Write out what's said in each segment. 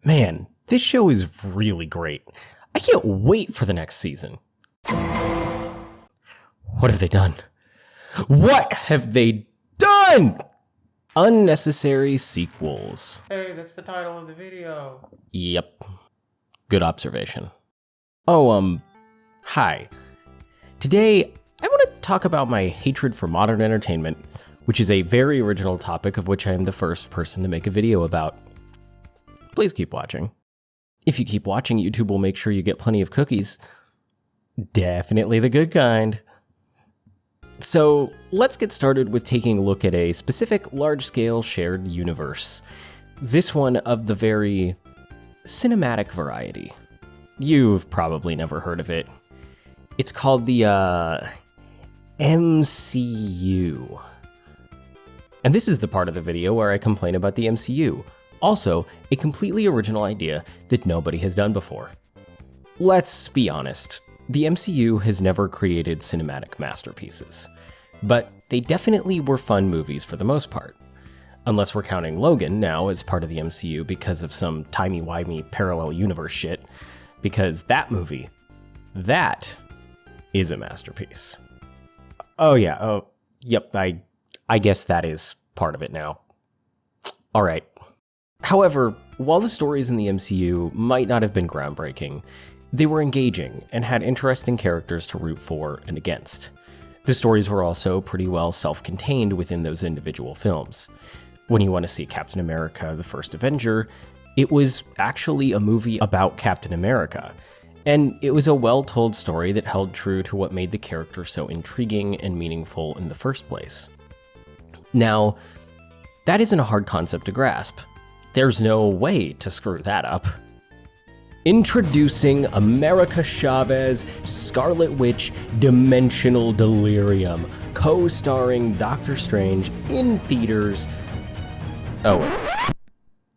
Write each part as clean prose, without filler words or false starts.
Man, this show is really great. I can't wait for the next season. What have they done? What have they done? Unnecessary sequels. Hey, that's the title of the video. Yep. Good observation. Oh, hi. Today, I want to talk about my hatred for modern entertainment, which is a very original topic of which I am the first person to make a video about. Please keep watching. If you keep watching, YouTube will make sure you get plenty of cookies. Definitely the good kind. So, let's get started with taking a look at a specific large-scale shared universe. This one of the very cinematic variety. You've probably never heard of it. It's called the, MCU. And this is the part of the video where I complain about the MCU. Also, a completely original idea that nobody has done before. Let's be honest, the MCU has never created cinematic masterpieces, but they definitely were fun movies for the most part. Unless we're counting Logan now as part of the MCU because of some timey-wimey parallel universe shit, because that movie, that is a masterpiece. Yep, I guess that is part of it now. Alright. However, while the stories in the MCU might not have been groundbreaking, they were engaging and had interesting characters to root for and against. The stories were also pretty well self-contained within those individual films. When you want to see Captain America: The First Avenger, it was actually a movie about Captain America, and it was a well-told story that held true to what made the character so intriguing and meaningful in the first place. Now, that isn't a hard concept to grasp. There's no way to screw that up. Introducing America Chavez, Scarlet Witch, Dimensional Delirium, co-starring Doctor Strange in theaters. Oh,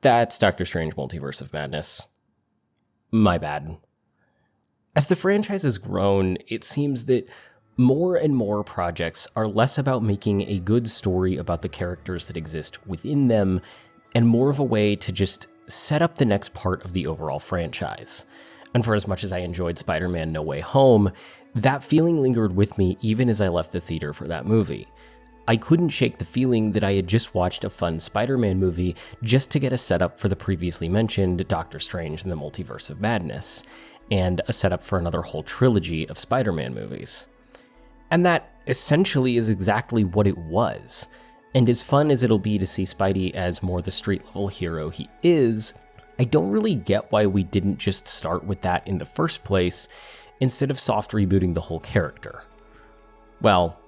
that's Doctor Strange Multiverse of Madness. My bad. As the franchise has grown, it seems that more and more projects are less about making a good story about the characters that exist within them, and more of a way to just set up the next part of the overall franchise. And for as much as I enjoyed Spider-Man: No Way Home, that feeling lingered with me even as I left the theater for that movie. I couldn't shake the feeling that I had just watched a fun Spider-Man movie just to get a setup for the previously mentioned Doctor Strange in the Multiverse of Madness, and a setup for another whole trilogy of Spider-Man movies. And that essentially is exactly what it was. And as fun as it'll be to see Spidey as more the street-level hero he is, I don't really get why we didn't just start with that in the first place, instead of soft rebooting the whole character. Well,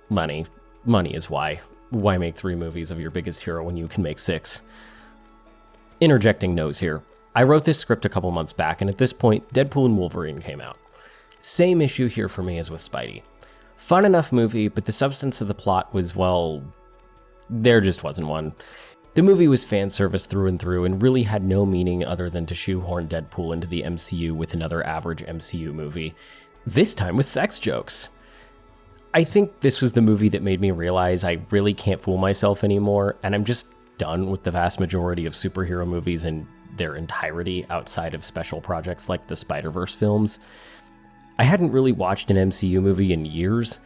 money. Money is why. Why make 3 movies of your biggest hero when you can make 6? Interjecting nose here. I wrote this script a couple months back, and at this point, Deadpool and Wolverine came out. Same issue here for me as with Spidey. Fun enough movie, but the substance of the plot was, well, there just wasn't one. The movie was fan service through and through and really had no meaning other than to shoehorn Deadpool into the MCU with another average MCU movie, this time with sex jokes. I think this was the movie that made me realize I really can't fool myself anymore, and I'm just done with the vast majority of superhero movies in their entirety outside of special projects like the Spider-Verse films. I hadn't really watched an MCU movie in years,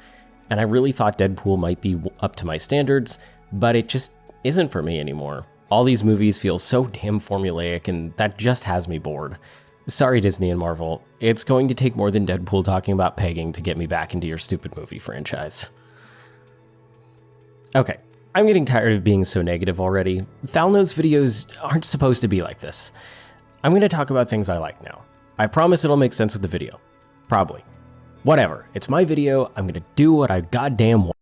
and I really thought Deadpool might be up to my standards, but it just isn't for me anymore. All these movies feel so damn formulaic, and that just has me bored. Sorry, Disney and Marvel, it's going to take more than Deadpool talking about pegging to get me back into your stupid movie franchise. Okay, I'm getting tired of being so negative already. Thalnos videos aren't supposed to be like this. I'm going to talk about things I like now. I promise it'll make sense with the video. Probably. Whatever, it's my video, I'm going to do what I goddamn want.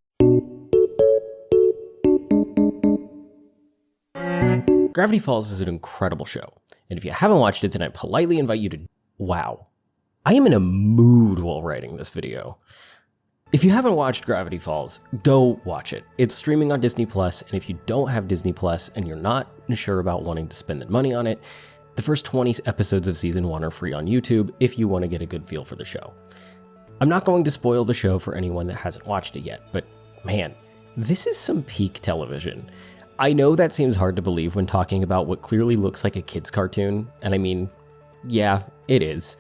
Gravity Falls is an incredible show, and if you haven't watched it, then I politely invite you to... Wow. I am in a mood while writing this video. If you haven't watched Gravity Falls, go watch it. It's streaming on Disney+, and if you don't have Disney+, and you're not sure about wanting to spend the money on it, the first 20 episodes of Season 1 are free on YouTube if you want to get a good feel for the show. I'm not going to spoil the show for anyone that hasn't watched it yet, but man, this is some peak television. I know that seems hard to believe when talking about what clearly looks like a kid's cartoon, and I mean, yeah, it is.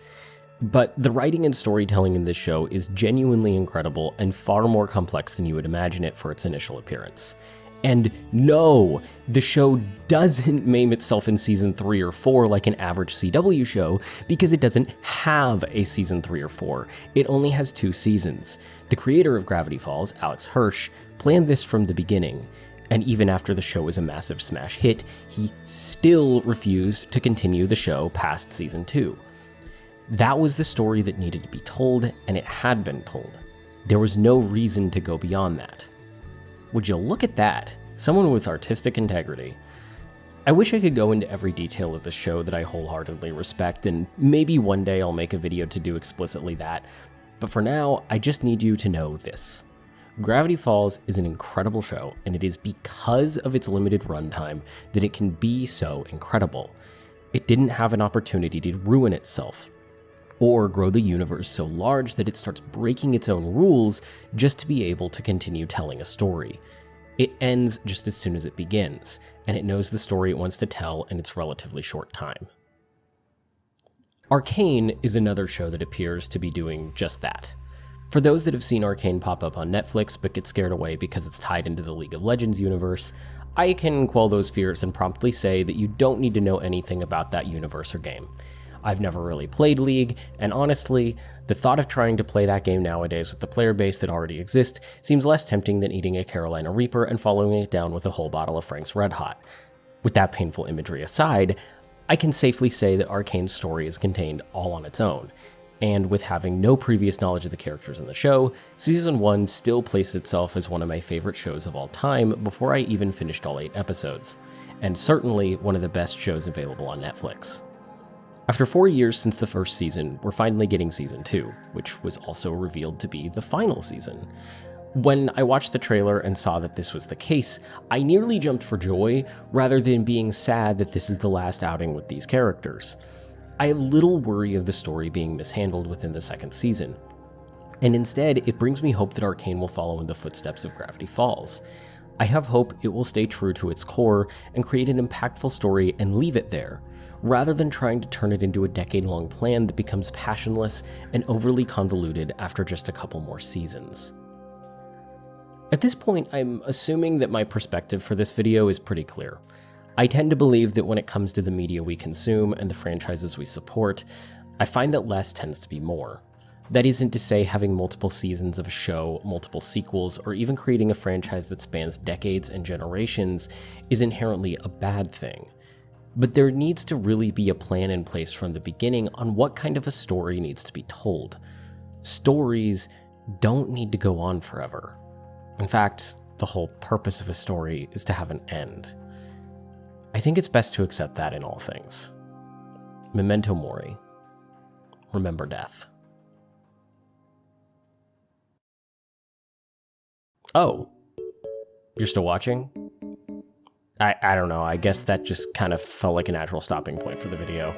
But the writing and storytelling in this show is genuinely incredible and far more complex than you would imagine it for its initial appearance. And no, the show doesn't maim itself in season 3 or 4 like an average CW show, because it doesn't have a season 3 or 4. It only has 2 seasons. The creator of Gravity Falls, Alex Hirsch, planned this from the beginning. And even after the show was a massive smash hit, he still refused to continue the show past season 2. That was the story that needed to be told, and it had been told. There was no reason to go beyond that. Would you look at that? Someone with artistic integrity. I wish I could go into every detail of the show that I wholeheartedly respect, and maybe one day I'll make a video to do explicitly that, but for now, I just need you to know this. Gravity Falls is an incredible show, and it is because of its limited runtime that it can be so incredible. It didn't have an opportunity to ruin itself, or grow the universe so large that it starts breaking its own rules just to be able to continue telling a story. It ends just as soon as it begins, and it knows the story it wants to tell in its relatively short time. Arcane is another show that appears to be doing just that. For those that have seen Arcane pop up on Netflix but get scared away because it's tied into the League of Legends universe, I can quell those fears and promptly say that you don't need to know anything about that universe or game. I've never really played League, and honestly, the thought of trying to play that game nowadays with the player base that already exists seems less tempting than eating a Carolina Reaper and following it down with a whole bottle of Frank's Red Hot. With that painful imagery aside, I can safely say that Arcane's story is contained all on its own, and with having no previous knowledge of the characters in the show, Season 1 still placed itself as one of my favorite shows of all time before I even finished all 8 episodes, and certainly one of the best shows available on Netflix. After 4 years since the first season, we're finally getting Season 2, which was also revealed to be the final season. When I watched the trailer and saw that this was the case, I nearly jumped for joy, rather than being sad that this is the last outing with these characters. I have little worry of the story being mishandled within the second season, and instead it brings me hope that Arcane will follow in the footsteps of Gravity Falls. I have hope it will stay true to its core and create an impactful story and leave it there, rather than trying to turn it into a decade-long plan that becomes passionless and overly convoluted after just a couple more seasons. At this point, I'm assuming that my perspective for this video is pretty clear. I tend to believe that when it comes to the media we consume and the franchises we support, I find that less tends to be more. That isn't to say having multiple seasons of a show, multiple sequels, or even creating a franchise that spans decades and generations is inherently a bad thing. But there needs to really be a plan in place from the beginning on what kind of a story needs to be told. Stories don't need to go on forever. In fact, the whole purpose of a story is to have an end. I think it's best to accept that in all things. Memento mori. Remember death. Oh, you're still watching? I don't know, I guess that just kind of felt like a natural stopping point for the video.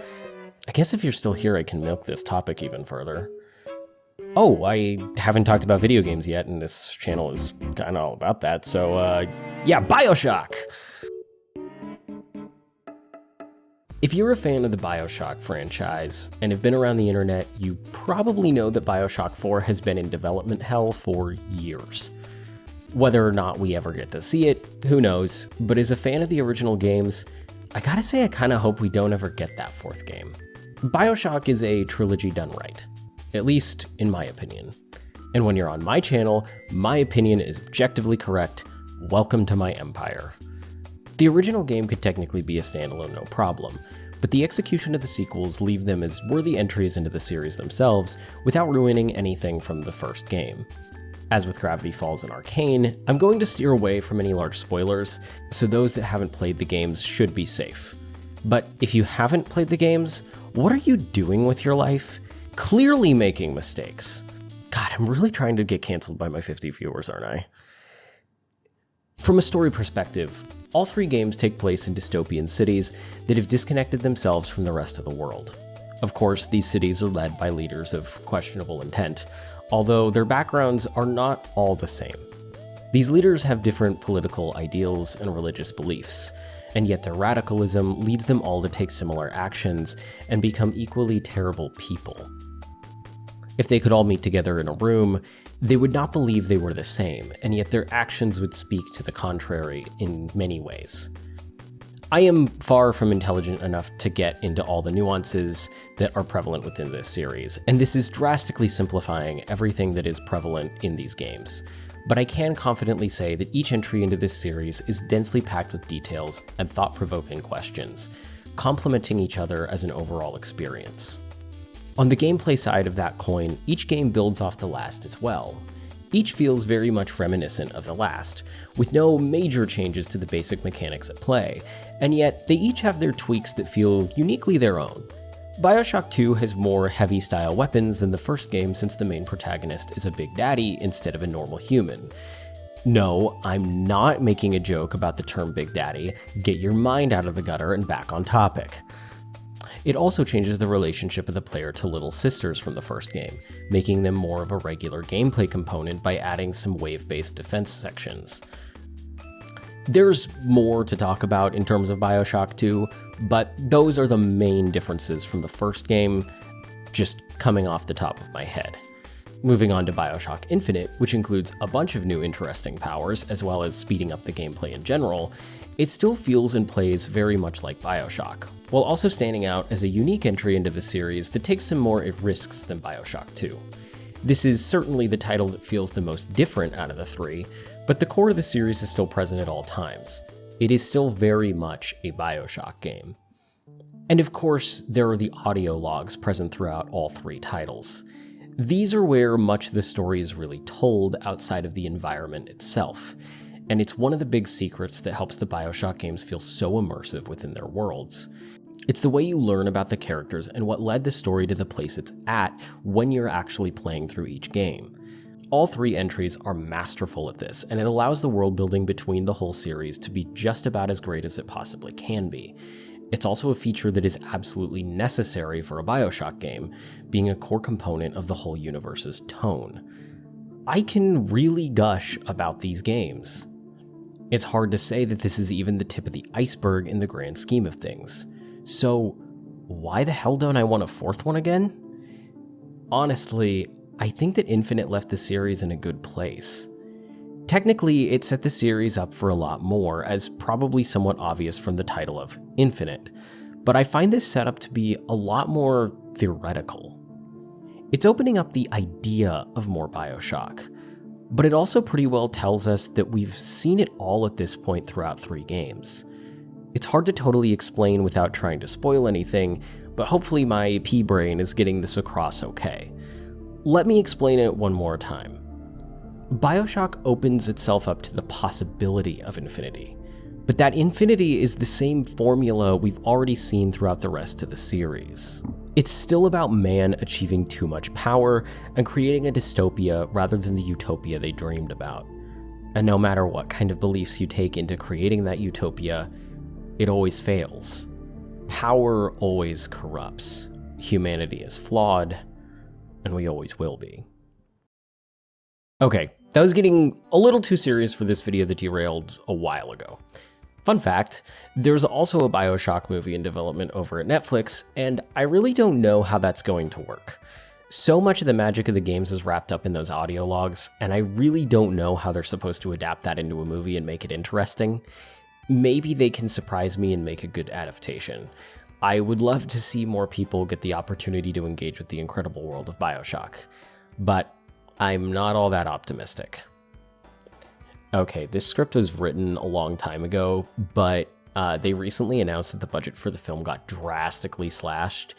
I guess if you're still here, I can milk this topic even further. Oh, I haven't talked about video games yet, and this channel is kind of all about that, so, yeah, Bioshock! If you're a fan of the Bioshock franchise, and have been around the internet, you probably know that Bioshock 4 has been in development hell for years. Whether or not we ever get to see it, who knows, but as a fan of the original games, I gotta say I kinda hope we don't ever get that 4th game. Bioshock is a trilogy done right, at least in my opinion. And when you're on my channel, my opinion is objectively correct. Welcome to my empire. The original game could technically be a standalone, no problem, but the execution of the sequels leave them as worthy entries into the series themselves without ruining anything from the first game. As with Gravity Falls and Arcane, I'm going to steer away from any large spoilers, so those that haven't played the games should be safe. But if you haven't played the games, what are you doing with your life? Clearly making mistakes. God, I'm really trying to get canceled by my 50 viewers, aren't I? From a story perspective, all 3 games take place in dystopian cities that have disconnected themselves from the rest of the world. Of course, these cities are led by leaders of questionable intent, although their backgrounds are not all the same. These leaders have different political ideals and religious beliefs, and yet their radicalism leads them all to take similar actions and become equally terrible people. If they could all meet together in a room, they would not believe they were the same, and yet their actions would speak to the contrary in many ways. I am far from intelligent enough to get into all the nuances that are prevalent within this series, and this is drastically simplifying everything that is prevalent in these games. But I can confidently say that each entry into this series is densely packed with details and thought-provoking questions, complementing each other as an overall experience. On the gameplay side of that coin, each game builds off the last as well. Each feels very much reminiscent of the last, with no major changes to the basic mechanics at play, and yet they each have their tweaks that feel uniquely their own. Bioshock 2 has more heavy-style weapons than the first game since the main protagonist is a big daddy instead of a normal human. No, I'm not making a joke about the term Big Daddy. Get your mind out of the gutter and back on topic. It also changes the relationship of the player to little sisters from the first game, making them more of a regular gameplay component by adding some wave-based defense sections. There's more to talk about in terms of Bioshock 2, but those are the main differences from the first game, just coming off the top of my head. Moving on to Bioshock Infinite, which includes a bunch of new interesting powers, as well as speeding up the gameplay in general, it still feels and plays very much like Bioshock, while also standing out as a unique entry into the series that takes some more risks than Bioshock 2. This is certainly the title that feels the most different out of the three, but the core of the series is still present at all times. It is still very much a Bioshock game. And of course, there are the audio logs present throughout all three titles. These are where much of the story is really told outside of the environment itself, and it's one of the big secrets that helps the Bioshock games feel so immersive within their worlds. It's the way you learn about the characters and what led the story to the place it's at when you're actually playing through each game. All three entries are masterful at this, and it allows the world building between the whole series to be just about as great as it possibly can be. It's also a feature that is absolutely necessary for a Bioshock game, being a core component of the whole universe's tone. I can really gush about these games. It's hard to say that this is even the tip of the iceberg in the grand scheme of things. So, why the hell don't I want a fourth one again? Honestly, I think that Infinite left the series in a good place. Technically, it set the series up for a lot more, as probably somewhat obvious from the title of Infinite, but I find this setup to be a lot more theoretical. It's opening up the idea of more Bioshock, but it also pretty well tells us that we've seen it all at this point throughout three games. It's hard to totally explain without trying to spoil anything, but hopefully my pea-brain is getting this across okay. Let me explain it one more time. Bioshock opens itself up to the possibility of infinity, but that infinity is the same formula we've already seen throughout the rest of the series. It's still about man achieving too much power and creating a dystopia rather than the utopia they dreamed about. And no matter what kind of beliefs you take into creating that utopia, it always fails. Power always corrupts. Humanity is flawed, and we always will be. Okay, that was getting a little too serious for this video that derailed a while ago. Fun fact, there's also a Bioshock movie in development over at Netflix, and I really don't know how that's going to work. So much of the magic of the games is wrapped up in those audio logs, and I really don't know how they're supposed to adapt that into a movie and make it interesting. Maybe they can surprise me and make a good adaptation. I would love to see more people get the opportunity to engage with the incredible world of Bioshock, but I'm not all that optimistic. Okay, this script was written a long time ago, but they recently announced that the budget for the film got drastically slashed,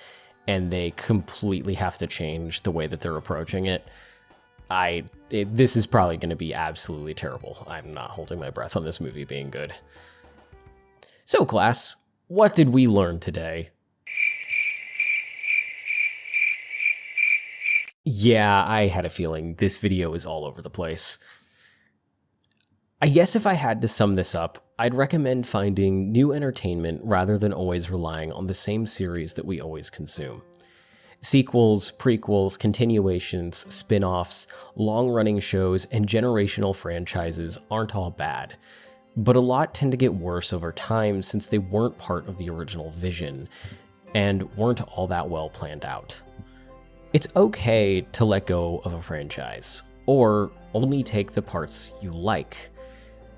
and they completely have to change the way that they're approaching it. This is probably going to be absolutely terrible. I'm not holding my breath on this movie being good. So class, what did we learn today? Yeah, I had a feeling this video is all over the place. I guess if I had to sum this up, I'd recommend finding new entertainment rather than always relying on the same series that we always consume. Sequels, prequels, continuations, spin-offs, long-running shows, and generational franchises aren't all bad, but a lot tend to get worse over time since they weren't part of the original vision and weren't all that well planned out. It's okay to let go of a franchise, or only take the parts you like.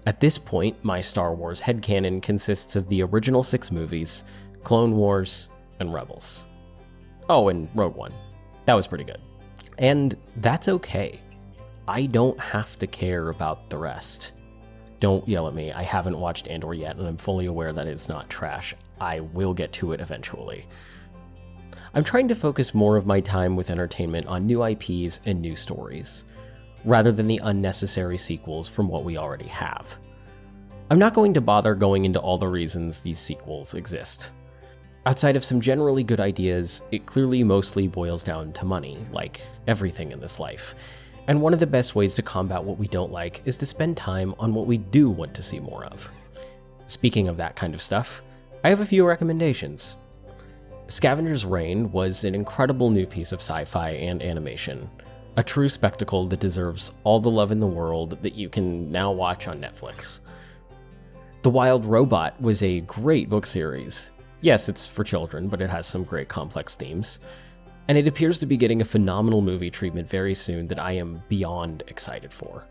At this point, my Star Wars headcanon consists of the original 6 movies, Clone Wars, and Rebels. Oh, and Rogue One. That was pretty good. And that's okay. I don't have to care about the rest. Don't yell at me, I haven't watched Andor yet, and I'm fully aware that it's not trash. I will get to it eventually. I'm trying to focus more of my time with entertainment on new IPs and new stories, rather than the unnecessary sequels from what we already have. I'm not going to bother going into all the reasons these sequels exist. Outside of some generally good ideas, it clearly mostly boils down to money, like everything in this life. And one of the best ways to combat what we don't like is to spend time on what we do want to see more of. Speaking of that kind of stuff, I have a few recommendations. Scavenger's Reign was an incredible new piece of sci-fi and animation, a true spectacle that deserves all the love in the world that you can now watch on Netflix. The Wild Robot was a great book series. Yes, it's for children, but it has some great complex themes. And it appears to be getting a phenomenal movie treatment very soon that I am beyond excited for.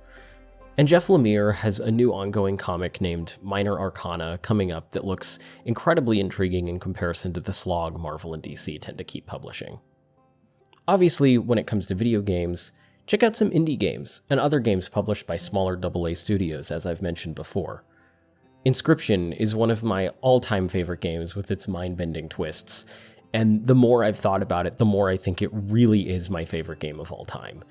And Jeff Lemire has a new ongoing comic named Minor Arcana coming up that looks incredibly intriguing in comparison to the slog Marvel and DC tend to keep publishing. Obviously, when it comes to video games, check out some indie games and other games published by smaller AA studios, as I've mentioned before. Inscription is one of my all-time favorite games with its mind-bending twists, and the more I've thought about it, the more I think it really is my favorite game of all time.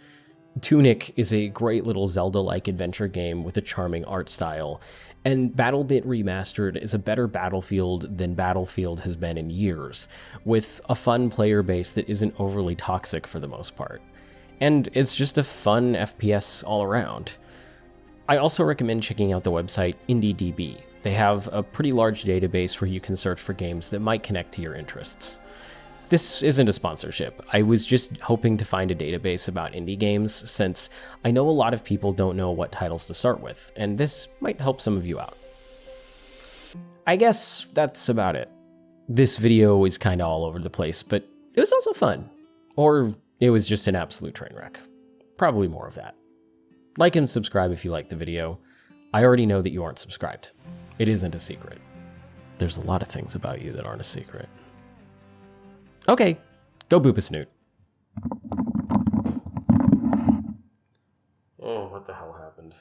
Tunic is a great little Zelda-like adventure game with a charming art style, and BattleBit Remastered is a better Battlefield than Battlefield has been in years, with a fun player base that isn't overly toxic for the most part. And it's just a fun FPS all around. I also recommend checking out the website IndieDB. They have a pretty large database where you can search for games that might connect to your interests. This isn't a sponsorship. I was just hoping to find a database about indie games, since I know a lot of people don't know what titles to start with, and this might help some of you out. I guess that's about it. This video is kinda all over the place, but it was also fun. Or it was just an absolute train wreck. Probably more of that. Like and subscribe if you like the video. I already know that you aren't subscribed. It isn't a secret. There's a lot of things about you that aren't a secret. Okay, go boop a snoot. Oh, what the hell happened?